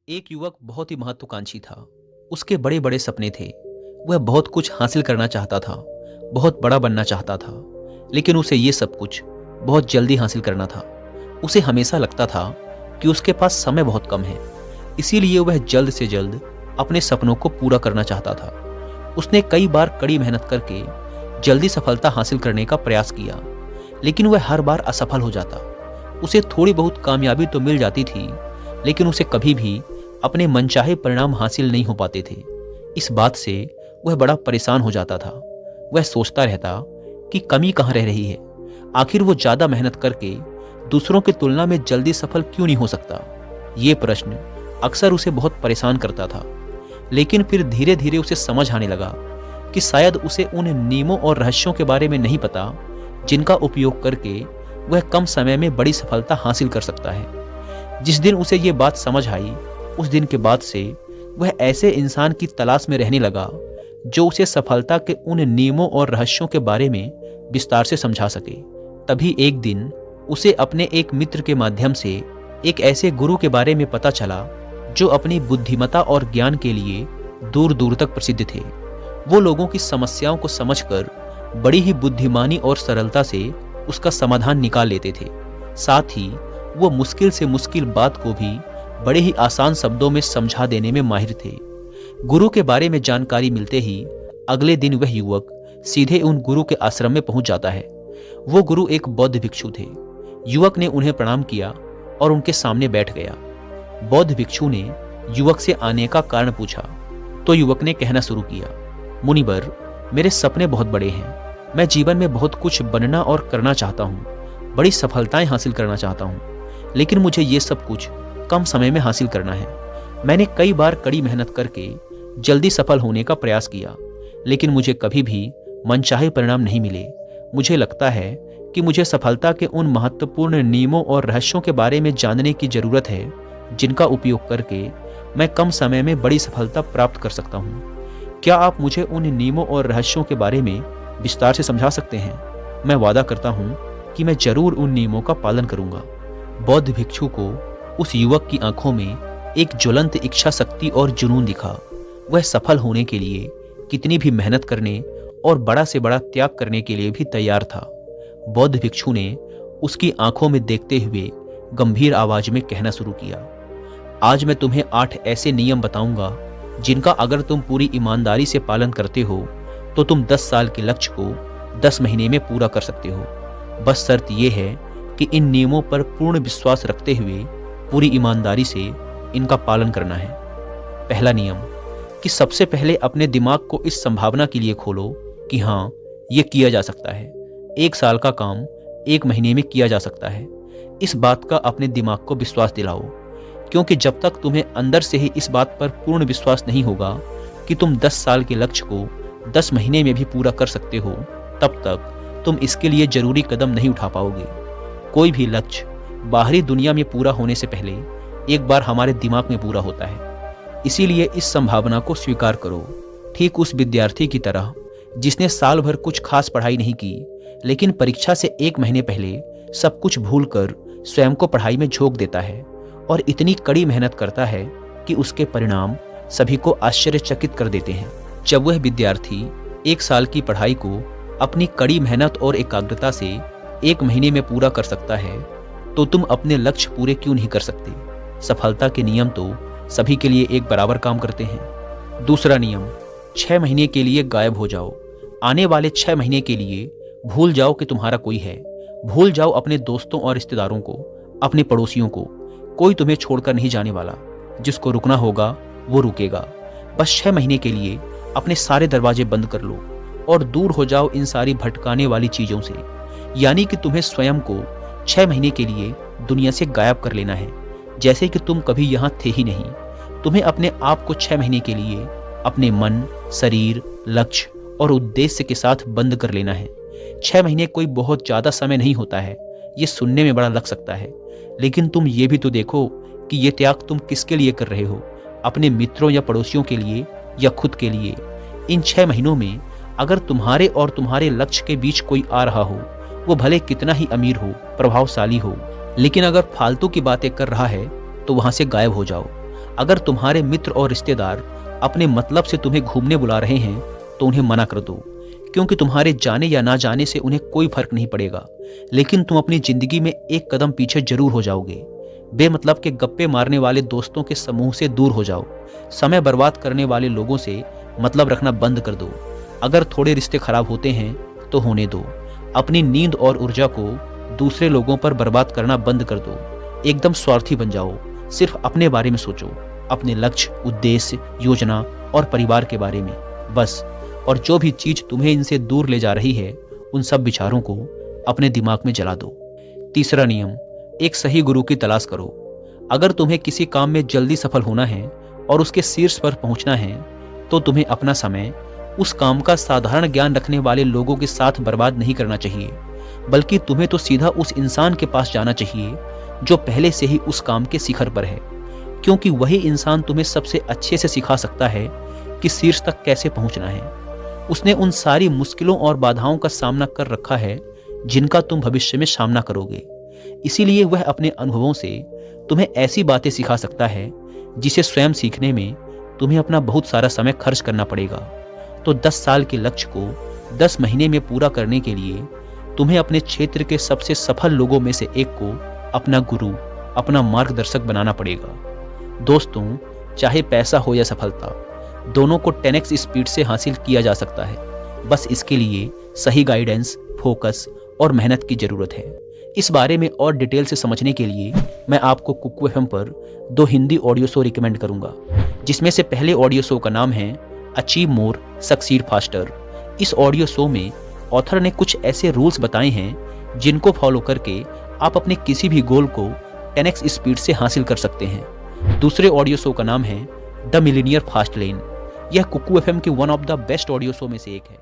एक युवक बहुत ही महत्वाकांक्षी था। उसके बड़े बड़े सपने थे। वह बहुत कुछ हासिल करना चाहता था, बहुत बड़ा बनना चाहता था। लेकिन उसे ये सब कुछ बहुत जल्दी हासिल करना था। उसे हमेशा लगता था कि उसके पास समय बहुत कम है, इसीलिए वह जल्द से जल्द अपने सपनों को पूरा करना चाहता था। उसने कई बार कड़ी मेहनत करके जल्दी सफलता हासिल करने का प्रयास किया, लेकिन वह हर बार असफल हो जाता। उसे थोड़ी बहुत कामयाबी तो मिल जाती थी, लेकिन उसे कभी भी अपने मनचाहे परिणाम हासिल नहीं हो पाते थे। इस बात से वह बड़ा परेशान हो जाता था। वह सोचता रहता कि कमी कहाँ रह रही है। आखिर वो ज्यादा मेहनत करके दूसरों की तुलना में जल्दी सफल क्यों नहीं हो सकता। ये प्रश्न अक्सर उसे बहुत परेशान करता था। लेकिन फिर धीरे धीरे उसे समझ आने लगा कि शायद उसे उन नियमों और रहस्यों के बारे में नहीं पता जिनका उपयोग करके वह कम समय में बड़ी सफलता हासिल कर सकता है। जिस दिन उसे ये बात समझ आई, उस दिन के बाद से वह ऐसे इंसान की तलाश में रहने लगा जो उसे सफलता के उन नियमों और रहस्यों के बारे में विस्तार से समझा सके। तभी एक दिन उसे अपने एक मित्र के माध्यम से एक ऐसे गुरु के बारे में पता चला जो अपनी बुद्धिमत्ता और ज्ञान के लिए दूर दूर तक प्रसिद्ध थे। वो लोगों की समस्याओं को समझकर बड़ी ही बुद्धिमानी और सरलता से उसका समाधान निकाल लेते थे। साथ ही वो मुश्किल से मुश्किल बात को भी बड़े ही आसान शब्दों में समझा देने में माहिर थे। गुरु के बारे में जानकारी मिलते ही अगले दिन वह युवक सीधे उन गुरु के आश्रम में पहुंच जाता है। वो गुरु एक बौद्ध भिक्षु थे। युवक ने उन्हें प्रणाम किया और उनके सामने बैठ गया। बौद्ध भिक्षु ने युवक से आने का कारण पूछा तो युवक ने कहना शुरू किया, मुनिवर, मेरे सपने बहुत बड़े हैं। मैं जीवन में बहुत कुछ बनना और करना चाहता हूँ, बड़ी सफलताएं हासिल करना चाहता हूँ, लेकिन मुझे ये सब कुछ कम समय में हासिल करना है। मैंने कई बार कड़ी मेहनत करके जल्दी सफल होने का प्रयास किया, लेकिन मुझे कभी भी मनचाहे परिणाम नहीं मिले। मुझे लगता है कि मुझे सफलता के उन महत्वपूर्ण नियमों और रहस्यों के बारे में जानने की जरूरत है जिनका उपयोग करके मैं कम समय में बड़ी सफलता प्राप्त कर सकता हूँ। क्या आप मुझे उन नियमों और रहस्यों के बारे में विस्तार से समझा सकते हैं? मैं वादा करता हूँ कि मैं जरूर उन नियमों का पालन करूंगा। बौद्ध भिक्षु को उस युवक की आंखों में एक ज्वलंत इच्छा शक्ति और जुनून दिखा। वह सफल होने के लिए कितनी भी मेहनत करने और बड़ा से बड़ा त्याग करने के लिए भी तैयार था। बौद्ध भिक्षु ने उसकी आंखों में देखते हुए गंभीर आवाज में कहना शुरू किया, आज मैं तुम्हें 8 ऐसे नियम बताऊंगा जिनका अगर तुम पूरी ईमानदारी से पालन करते हो तो तुम 10 साल के लक्ष्य को 10 महीने में पूरा कर सकते हो। बस शर्त यह है कि इन नियमों पर पूर्ण विश्वास रखते हुए पूरी ईमानदारी से इनका पालन करना है। पहला नियम कि सबसे पहले अपने दिमाग को इस संभावना के लिए खोलो कि हाँ, ये किया जा सकता है। 1 साल का काम 1 महीने में किया जा सकता है। इस बात का अपने दिमाग को विश्वास दिलाओ, क्योंकि जब तक तुम्हें अंदर से ही इस बात पर पूर्ण विश्वास नहीं होगा कि तुम 10 साल के लक्ष्य को 10 महीने में भी पूरा कर सकते हो, तब तक तुम इसके लिए जरूरी कदम नहीं उठा पाओगे। कोई भी लक्ष्य बाहरी दुनिया में पूरा होने से पहले एक बार हमारे दिमाग में पूरा होता है। इसीलिए इस संभावना को स्वीकार करो। ठीक उस विद्यार्थी की तरह जिसने साल भर कुछ खास पढ़ाई नहीं की, लेकिन परीक्षा से 1 महीने पहले सब कुछ भूलकर स्वयं को पढ़ाई में झोंक देता है और इतनी कड़ी मेहनत करता है कि उसके परिणाम सभी को आश्चर्यचकित कर देते हैं। जब वह विद्यार्थी 1 साल की पढ़ाई को अपनी कड़ी मेहनत और एकाग्रता से 1 महीने में पूरा कर सकता है, तो तुम अपने लक्ष्य पूरे क्यों नहीं कर सकते? सफलता के नियम तो सभी के लिए एक बराबर काम करते हैं। दूसरा नियम, 6 महीने के लिए गायब हो जाओ। आने वाले 6 महीने के लिए भूल जाओ कि तुम्हारा कोई है। भूल जाओ अपने दोस्तों और रिश्तेदारों को, अपने पड़ोसियों को। कोई तुम्हें छोड़कर नहीं जाने वाला। जिसको रुकना होगा वो रुकेगा। बस 6 महीने के लिए अपने सारे दरवाजे बंद कर लो और दूर हो जाओ इन सारी भटकाने वाली चीजों से। यानी कि तुम्हें स्वयं को 6 महीने के लिए दुनिया से गायब कर लेना है, जैसे कि तुम कभी यहाँ थे ही नहीं। तुम्हें अपने आप को 6 महीने के लिए अपने मन, शरीर, लक्ष्य और उद्देश्य के साथ बंद कर लेना है। 6 महीने कोई बहुत ज्यादा समय नहीं होता है। ये सुनने में बड़ा लग सकता है, लेकिन तुम ये भी तो देखो कि ये त्याग तुम किसके लिए कर रहे हो? अपने मित्रों या पड़ोसियों के लिए या खुद के लिए? इन 6 महीनों में अगर तुम्हारे और तुम्हारे लक्ष्य के बीच कोई आ रहा हो, वो भले कितना ही अमीर हो, प्रभावशाली हो, लेकिन अगर फालतू की बातें कर रहा है तो वहां से गायब हो जाओ। अगर तुम्हारे मित्र और रिश्तेदार अपने मतलब से तुम्हें घूमने बुला रहे हैं तो उन्हें मना कर दो, क्योंकि तुम्हारे जाने या ना जाने से उन्हें कोई फर्क नहीं पड़ेगा, लेकिन तुम अपनी जिंदगी में एक कदम पीछे जरूर हो जाओगे। बेमतलब के गप्पे मारने वाले दोस्तों के समूह से दूर हो जाओ। समय बर्बाद करने वाले लोगों से मतलब रखना बंद कर दो। अगर थोड़े रिश्ते खराब होते हैं तो होने दो। अपनी नींद और ऊर्जा को दूसरे लोगों पर बर्बाद करना बंद कर दो। एकदम स्वार्थी बन जाओ। सिर्फ अपने बारे में सोचो, अपने लक्ष्य, उद्देश्य, योजना और परिवार के बारे में बस। और जो भी चीज तुम्हें इनसे दूर ले जा रही है, उन सब विचारों को अपने दिमाग में जला दो। तीसरा नियम, एक सही गुरु की तलाश करो। अगर तुम्हें किसी काम में जल्दी सफल होना है और उसके शीर्ष पर पहुंचना है, तो तुम्हें अपना समय उस काम का साधारण ज्ञान रखने वाले लोगों के साथ बर्बाद नहीं करना चाहिए, बल्कि तुम्हें तो सीधा उस इंसान के पास जाना चाहिए जो पहले से ही उस काम के शिखर पर है, क्योंकि वही इंसान तुम्हें सबसे अच्छे से सिखा सकता है कि शीर्ष तक कैसे पहुंचना है। उसने उन सारी मुश्किलों और बाधाओं का सामना कर रखा है जिनका तुम भविष्य में सामना करोगे। इसीलिए वह अपने अनुभवों से तुम्हें ऐसी बातें सिखा सकता है जिसे स्वयं सीखने में तुम्हें अपना बहुत सारा समय खर्च करना पड़ेगा। तो 10 साल के लक्ष्य को 10 महीने में पूरा करने के लिए तुम्हें अपने क्षेत्र के सबसे सफल लोगों में से एक को अपना गुरु, अपना मार्गदर्शक बनाना पड़ेगा। दोस्तों, चाहे पैसा हो या सफलता, दोनों को 10x स्पीड से हासिल किया जा सकता है। बस इसके लिए सही गाइडेंस, फोकस और मेहनत की जरूरत है। इस बारे में और डिटेल से समझने के लिए मैं आपको कुकू एफएम पर 2 हिंदी ऑडियो शो रिकमेंड करूंगा, जिसमें से पहले ऑडियो शो का नाम है अचीव मोर सक्सीड फास्टर। इस ऑडियो शो में ऑथर ने कुछ ऐसे रूल्स बताए हैं जिनको फॉलो करके आप अपने किसी भी गोल को 10x स्पीड से हासिल कर सकते हैं। दूसरे ऑडियो शो का नाम है द मिलीनियर फास्ट लेन। यह कुकू एफएम के one of the best audio show में से एक है।